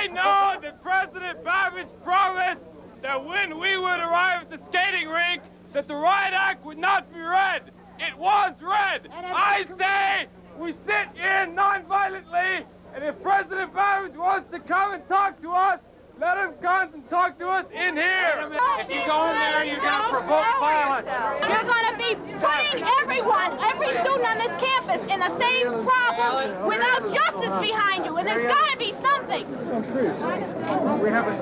I know that President Babbage promised that when we would arrive at the skating rink, that the riot act would not be read. It was read. I say we sit in non-violently, and if President Babbage wants to come and talk to us, let him come and talk to us in here. If you go in there, you're going to provoke violence. You're going to be putting everyone, every student on this campus in the same problem without justice behind you, and there's got to be something. We haven't.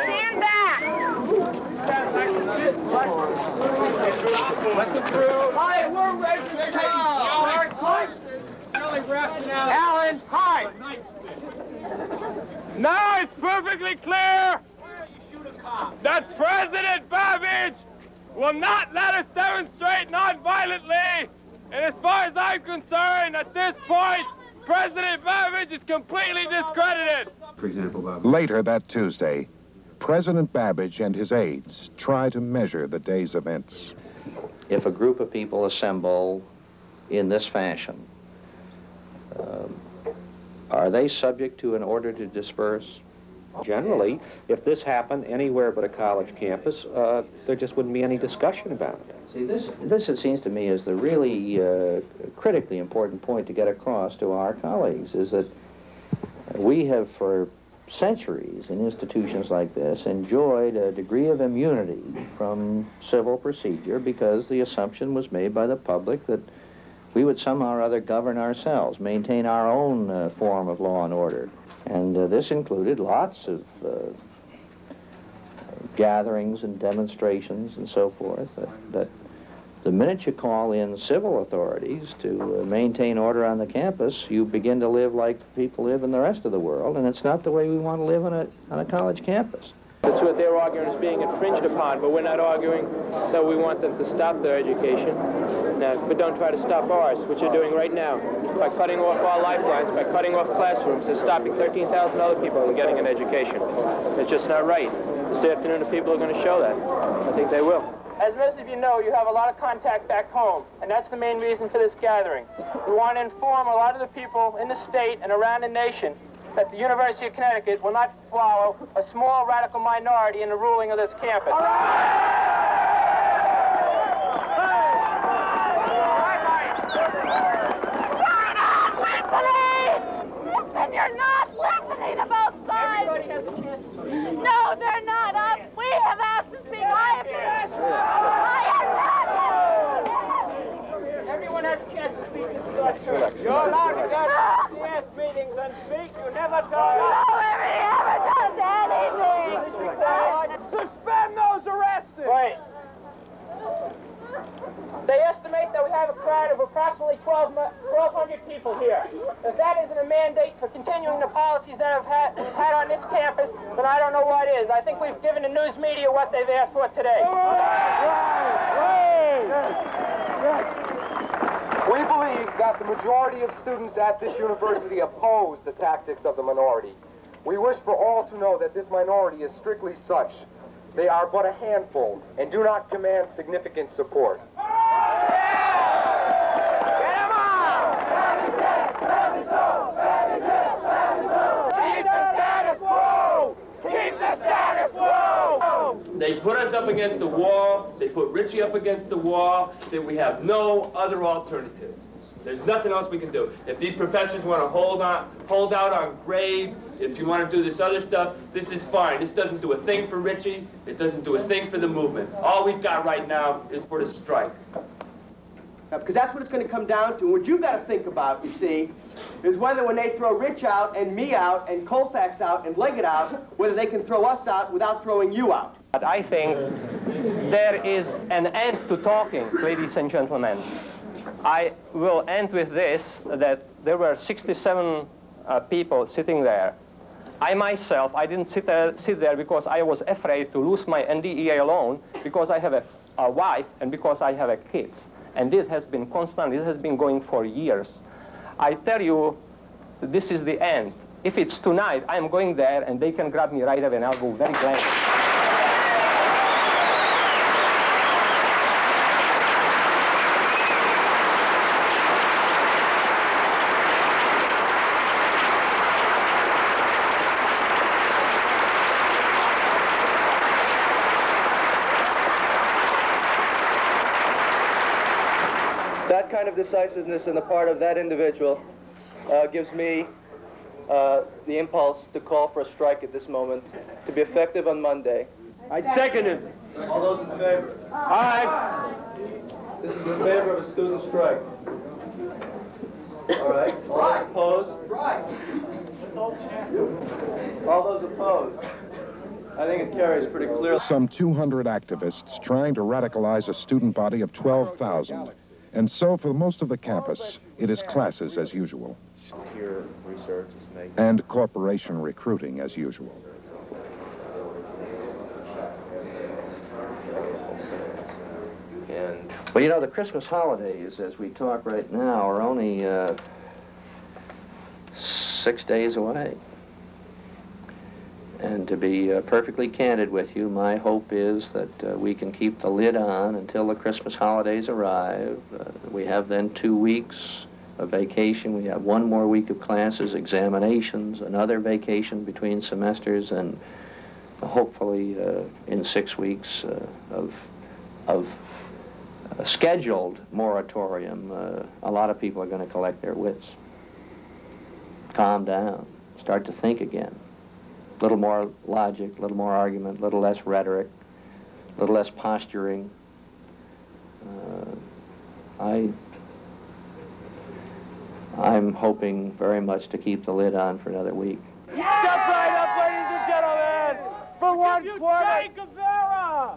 Stand back. Hi, we're ready to Alan, hi. Now it's perfectly clear that President Babbage will not let us demonstrate non-violently. And as far as I'm concerned, at this point, President Babbage is completely discredited. For example, Bob. Later that Tuesday, President Babbage and his aides try to measure the day's events. If a group of people assemble in this fashion, are they subject to an order to disperse? Generally, if this happened anywhere but a college campus, there just wouldn't be any discussion about it. See, this it seems to me is the really critically important point to get across to our colleagues, is that we have for centuries in institutions like this enjoyed a degree of immunity from civil procedure because the assumption was made by the public that we would somehow or other govern ourselves, maintain our own form of law and order. And this included lots of gatherings and demonstrations and so forth, that the minute you call in civil authorities to maintain order on the campus, you begin to live like people live in the rest of the world, and it's not the way we want to live on a college campus. That's what they're arguing is being infringed upon, but we're not arguing that we want them to stop their education. Now, but don't try to stop ours, which you're doing right now, by cutting off our lifelines, by cutting off classrooms, and stopping 13,000 other people from getting an education. It's just not right. This afternoon, the people are going to show that. I think they will. As most of you know, you have a lot of contact back home, and that's the main reason for this gathering. We want to inform a lot of the people in the state and around the nation that the University of Connecticut will not follow a small radical minority in the ruling of this campus. You're not listening! Listen, you're not listening about sides! Everybody has a chance to speak. No, they're not. We have asked to speak. I am Everyone has a chance to speak. This is our church. You're allowed to go to CS meetings and speak. You never talk. Nobody ever does anything! Suspend those arrested. Wait. They estimate that we have a crowd of approximately 1,200 people here. If that isn't a mandate for continuing the policies that we've had on this campus, then I don't know what is. I think we've given the news media what they've asked for today. We believe that the majority of students at this university oppose the tactics of the minority. We wish for all to know that this minority is strictly such. They are but a handful and do not command significant support. They put us up against the wall. They put Richie up against the wall. That we have no other alternative. There's nothing else we can do. If these professors want to hold out on grades, if you want to do this other stuff, this is fine. This doesn't do a thing for Richie. It doesn't do a thing for the movement. All we've got right now is for the strike. Because that's what it's going to come down to. What you've got to think about, you see, is whether when they throw Rich out and me out and Colfax out and Leggett out, whether they can throw us out without throwing you out. But I think there is an end to talking, ladies and gentlemen. I will end with this, that there were 67 people sitting there. I myself, I didn't sit there because I was afraid to lose my NDEA loan, because I have a wife and because I have kids. And this has been constant, this has been going for years. I tell you, this is the end. If it's tonight, I'm going there and they can grab me right away and I'll go very gladly. decisiveness on the part of that individual gives me the impulse to call for a strike at this moment, to be effective on Monday. I second it. All those in favor? Aye. This is in favor of a student strike. All right. All those opposed? Right. All those opposed? I think it carries pretty clearly. Some 200 activists trying to radicalize a student body of 12,000. And so for most of the campus, it is classes as usual. Here, research is making. And corporation recruiting as usual. Well, you know, the Christmas holidays, as we talk right now, are only 6 days away. And to be perfectly candid with you, my hope is that we can keep the lid on until the Christmas holidays arrive. We have then 2 weeks of vacation. We have 1 more week of classes, examinations, another vacation between semesters, and hopefully in 6 weeks of a scheduled moratorium, a lot of people are going to collect their wits. Calm down, start to think again. A little more logic, a little more argument, a little less rhetoric, a little less posturing. I'm hoping very much to keep the lid on for another week. Step right up, ladies and gentlemen. For one quarter,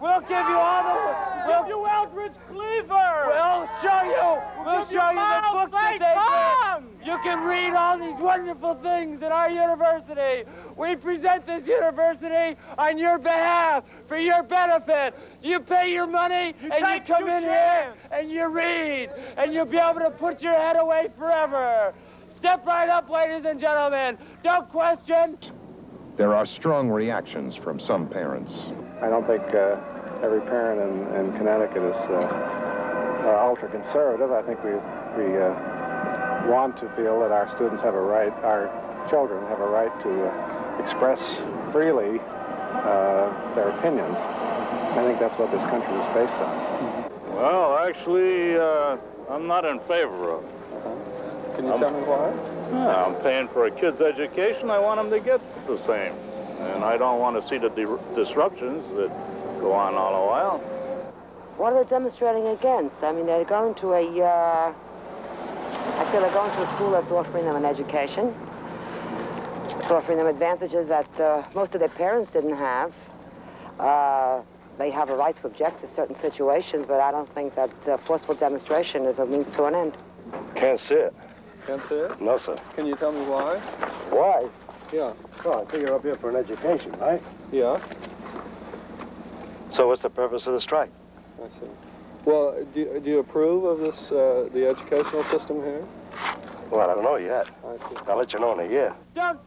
we'll give you all the... We'll give you Eldridge Cleaver. We'll show you. We'll show you the books that they read. You can read all these wonderful things at our university. We present this university on your behalf, for your benefit. You pay your money, and you come in here, and you read, and you'll be able to put your head away forever. Step right up, ladies and gentlemen. Don't question. There are strong reactions from some parents. I don't think every parent in Connecticut is ultra-conservative. I think we want to feel that our students have a right, our children have a right to express freely their opinions. I think that's what this country is based on. Well, actually, I'm not in favor of it. Can you tell me why? Yeah, I'm paying for a kid's education. I want them to get the same. And I don't want to see the disruptions that go on all the while. What are they demonstrating against? I mean, they're going to I feel they're going to a school that's offering them an education. It's offering them advantages that most of their parents didn't have. They have a right to object to certain situations, but I don't think that forceful demonstration is a means to an end. Can't see it. Can't see it? No, sir. Can you tell me why? Why? Yeah. Well, I figure up here for an education, right? Yeah. So what's the purpose of the strike? I see. Well, do you approve of this, the educational system here? Well, I don't know yet. I see. I'll let you know in a year.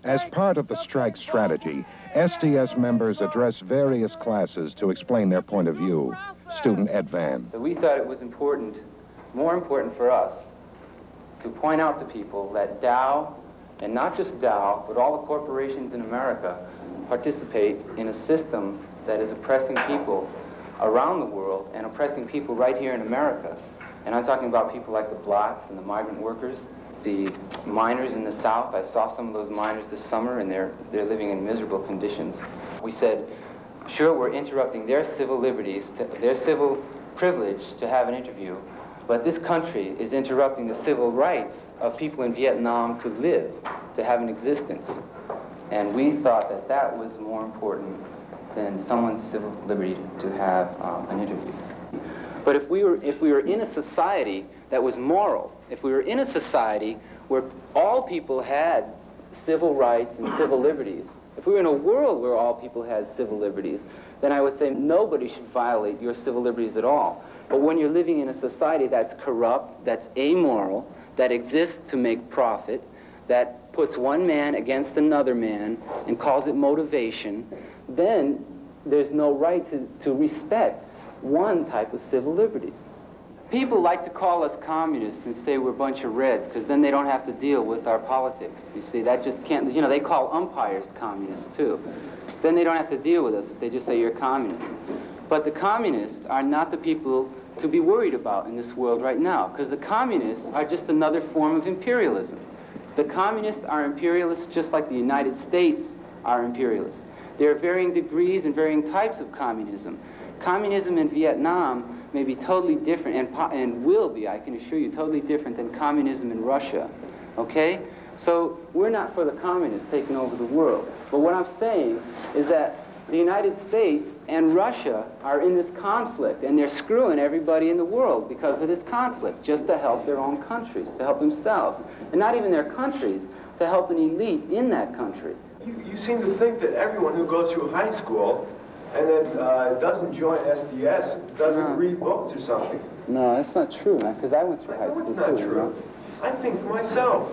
As part of the strike strategy, SDS members address various classes to explain their point of view. Student Ed Van. So we thought it was important, more important for us, to point out to people that Dow, and not just Dow, but all the corporations in America, participate in a system that is oppressing people around the world and oppressing people right here in America. And I'm talking about people like the blacks and the migrant workers, the miners in the South. I saw some of those miners this summer, and they're living in miserable conditions. We said, sure, we're interrupting their civil liberties, their civil privilege to have an interview, but this country is interrupting the civil rights of people in Vietnam to live, to have an existence. And we thought that that was more important than someone's civil liberty to have an interview. But if we were in a society that was moral, if we were in a society where all people had civil rights and civil liberties, if we were in a world where all people had civil liberties, then I would say nobody should violate your civil liberties at all. But when you're living in a society that's corrupt, that's amoral, that exists to make profit, that puts one man against another man and calls it motivation, then there's no right to respect one type of civil liberties. People like to call us communists and say we're a bunch of reds, because then they don't have to deal with our politics. You see, that just can't, you know, they call umpires communists too. Then they don't have to deal with us if they just say you're communist. But the communists are not the people to be worried about in this world right now, because the communists are just another form of imperialism. The communists are imperialists just like the United States are imperialists. There are varying degrees and varying types of communism. Communism in Vietnam may be totally different, and will be, I can assure you, totally different than communism in Russia, okay? So we're not for the communists taking over the world. But what I'm saying is that the United States and Russia are in this conflict, and they're screwing everybody in the world because of this conflict, just to help their own countries, to help themselves. And not even their countries, to help an elite in that country. You seem to think that everyone who goes through high school and then doesn't join SDS doesn't read books or something. No, that's not true, man, because I went through high school, too. It's not true. You know? I think for myself.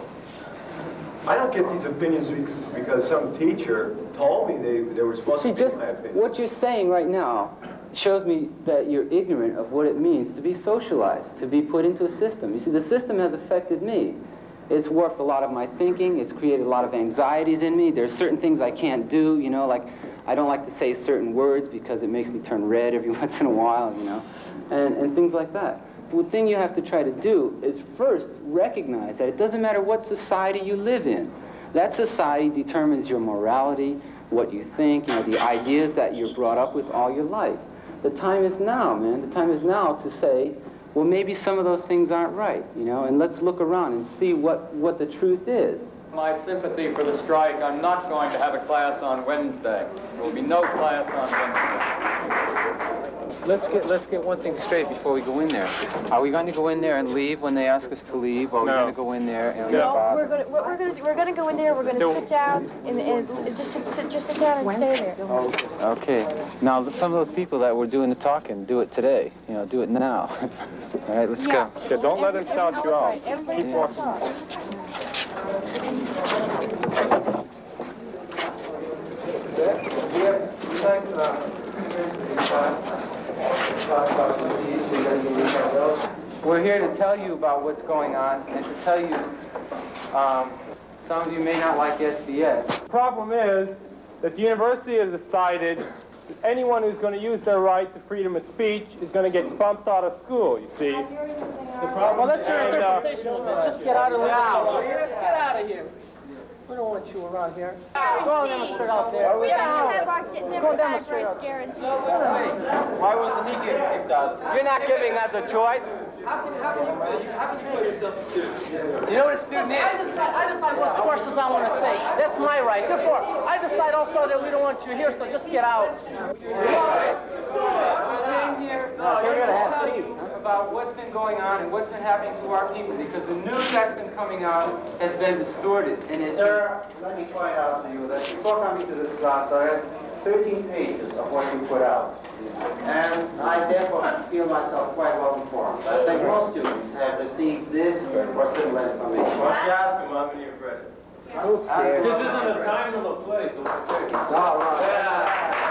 I don't get these opinions because some teacher told me they were supposed to be my opinion. What you're saying right now shows me that you're ignorant of what it means to be socialized, to be put into a system. You see, the system has affected me. It's warped a lot of my thinking. It's created a lot of anxieties in me. There's certain things I can't do, you know, like I don't like to say certain words because it makes me turn red every once in a while, you know, and things like that. The thing you have to try to do is first recognize that it doesn't matter what society you live in. That society determines your morality, what you think, you know, the ideas that you're brought up with all your life. The time is now, man. The time is now to say, well, maybe some of those things aren't right, you know, and let's look around and see what the truth is. My sympathy for the strike, I'm not going to have a class on Wednesday. There will be no class on Wednesday. Let's get one thing straight before we go in there. Are we going to go in there and leave when they ask us to leave, or are we going to go in there and we're going to go in there. We're going to sit down and just sit down and stay there. Okay. Now, some of those people that were doing the talking, do it today. You know, do it now. All right, let's go. Yeah, don't let them shout you out. Keep walking. We're here to tell you about what's going on and to tell you some of you may not like SDS. The problem is that the university has decided that anyone who's going to use their right to freedom of speech is going to get bumped out of school, you see. The problem well, that's your interpretation of it. Just get out of here. Get out of here. We don't want you around here. Go and demonstrate out there. We don't have our democratic rights guaranteed. Why wasn't he getting kicked out? You're not giving us a choice. How can you call yourself a student? You know what a student is? I decide what courses I want to take. That's my right. Therefore, I decide also that we don't want you here, so just get out. About what's been going on and what's been happening to our people, because the news that's been coming out has been distorted. And it's Sir, let me point out to you that before coming to this class, I read 13 pages of what you put out. And I therefore feel myself quite well informed. I think most students have received this or similar information. Why don't you ask them how many you've read it? This isn't a time nor a place. All right. Yeah.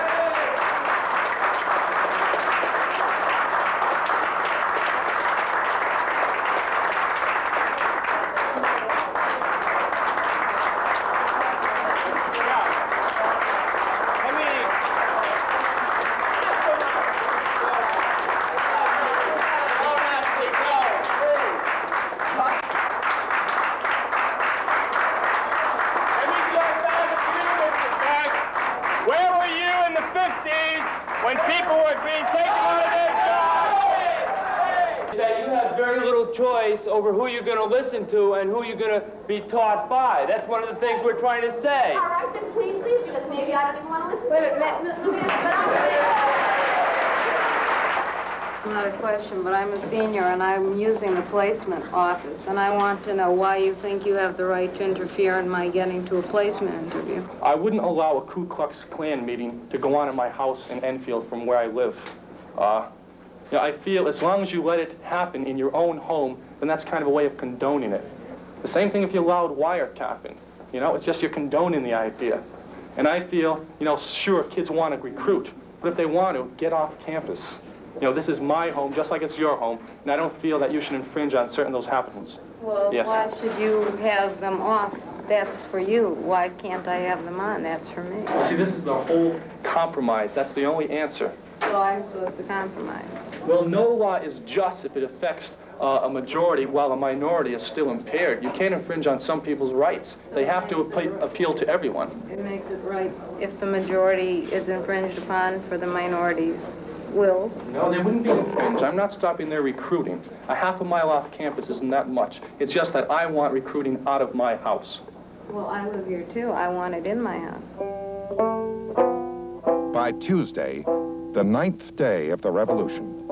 When people were being taken out of their jobs, that you have very little choice over who you're going to listen to and who you're going to be taught by. That's one of the things we're trying to say. All right, then please, because maybe I don't even want to listen to it. Not a question, but I'm a senior and I'm using the placement office, and I want to know why you think you have the right to interfere in my getting to a placement interview. I wouldn't allow a Ku Klux Klan meeting to go on in my house in Enfield from where I live. You know, I feel as long as you let it happen in your own home, then that's kind of a way of condoning it. The same thing if you allowed wiretapping. You know, it's just you're condoning the idea. And I feel, you know, sure, kids want to recruit, but if they want to, get off campus. You know, this is my home, just like it's your home, and I don't feel that you should infringe on certain of those happenings. Well, yes. Why should you have them off? That's for you. Why can't I have them on? That's for me. See, this is the whole compromise. That's the only answer. So I'm supposed to compromise. Well, no law is just if it affects a majority while a minority is still impaired. You can't infringe on some people's rights. They have to appeal to everyone. It makes it right if the majority is infringed upon for the minority's will. No, they wouldn't be infringed. I'm not stopping their recruiting. A half a mile off campus isn't that much. It's just that I want recruiting out of my house. Well, I live here too. I want it in my house. By Tuesday, the 9th day of the revolution,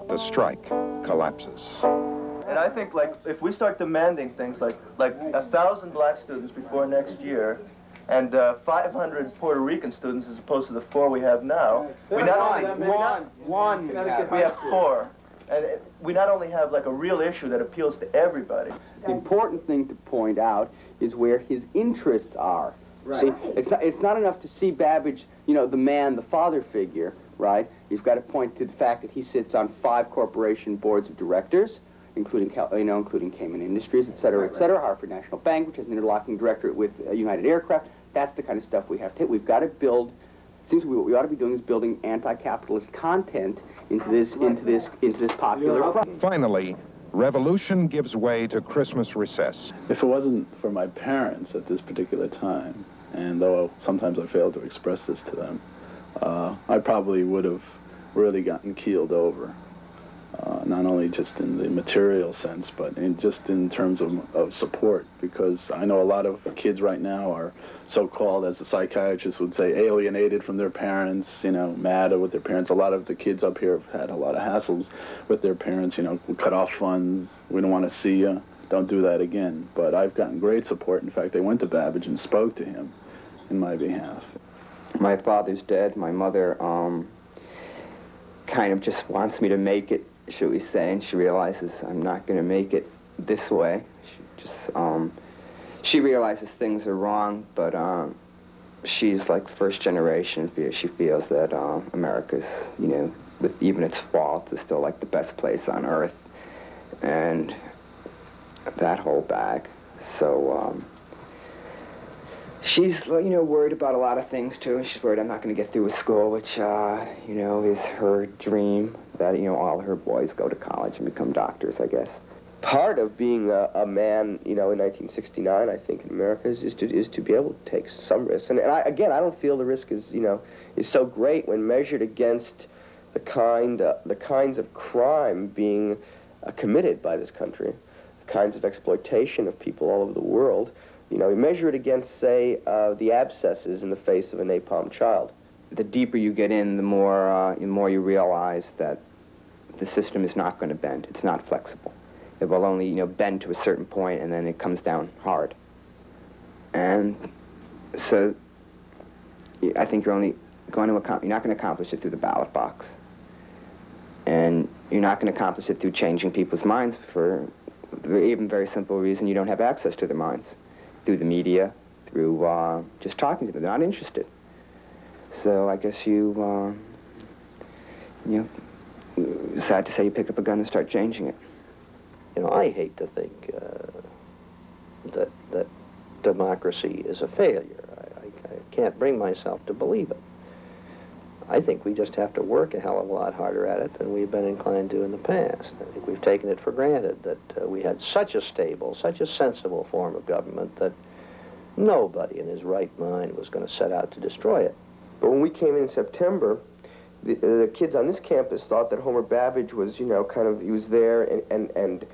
the strike collapses. And I think, like, if we start demanding things like 1,000 black students before next year, and 500 Puerto Rican students as opposed to the 4 we have now, we not only we have 4, and we not only have like a real issue that appeals to everybody. The important thing to point out is where his interests are. Right. See, it's not enough to see Babbage, you know, the man, the father figure, right? You've got to point to the fact that he sits on 5 corporation boards of directors, including Cayman Industries, et cetera, Hartford National Bank, which has an interlocking directorate with United Aircraft. That's the kind of stuff we have to hit. We've got to build. It seems what we ought to be doing is building anti-capitalist content into this popular. Finally, revolution gives way to Christmas recess. If it wasn't for my parents at this particular time, and though sometimes I fail to express this to them, I probably would have really gotten keeled over. Not only just in the material sense, but just in terms of support, because I know a lot of kids right now are so-called, as the psychiatrist would say, alienated from their parents, you know, mad with their parents. A lot of the kids up here have had a lot of hassles with their parents, you know, cut off funds, we don't want to see you, don't do that again. But I've gotten great support. In fact, I went to Babbage and spoke to him in my behalf. My father's dead. My mother kind of just wants me to make it, should we say, and she realizes I'm not going to make it this way. She realizes things are wrong, but she's like first generation. She feels that America's, you know, with even its faults, is still like the best place on earth, and that whole bag. So she's, you know, worried about a lot of things too. She's worried I'm not going to get through with school, which you know, is her dream, that, you know, all her boys go to college and become doctors, I guess. Part of being a man, you know, in 1969, I think, in America is to be able to take some risks. And I don't feel the risk is, you know, is so great when measured against the kinds of crime being committed by this country, the kinds of exploitation of people all over the world. You know, you measure it against, say, the abscesses in the face of a napalm child. The deeper you get in, the more you realize that the system is not going to bend. It's not flexible. It will only, you know, bend to a certain point, and then it comes down hard. And so I think you're not going to accomplish it through the ballot box. And you're not going to accomplish it through changing people's minds for the even very simple reason you don't have access to their minds. Through the media, through just talking to them. They're not interested. So I guess you know, sad to say, you pick up a gun and start changing it. You know, I hate to think that democracy is a failure. I can't bring myself to believe it. I think we just have to work a hell of a lot harder at it than we've been inclined to in the past. I think we've taken it for granted that we had such a stable, such a sensible form of government that nobody in his right mind was going to set out to destroy it. But when we came in September, the kids on this campus thought that Homer Babbage was, you know, kind of, he was there and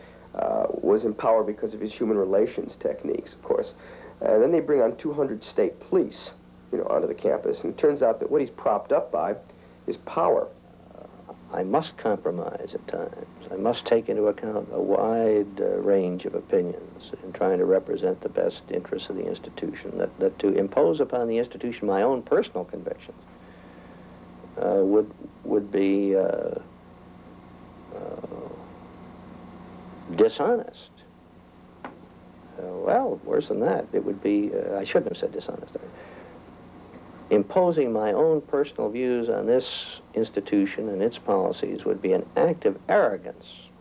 was in power because of his human relations techniques, of course. And then they bring on 200 state police, you know, onto the campus. And it turns out that what he's propped up by is power. I must compromise at times. I must take into account a wide range of opinions in trying to represent the best interests of the institution. That to impose upon the institution my own personal convictions would be dishonest. Well, worse than that, it would be, I shouldn't have said dishonest. Imposing my own personal views on this institution and its policies would be an act of arrogance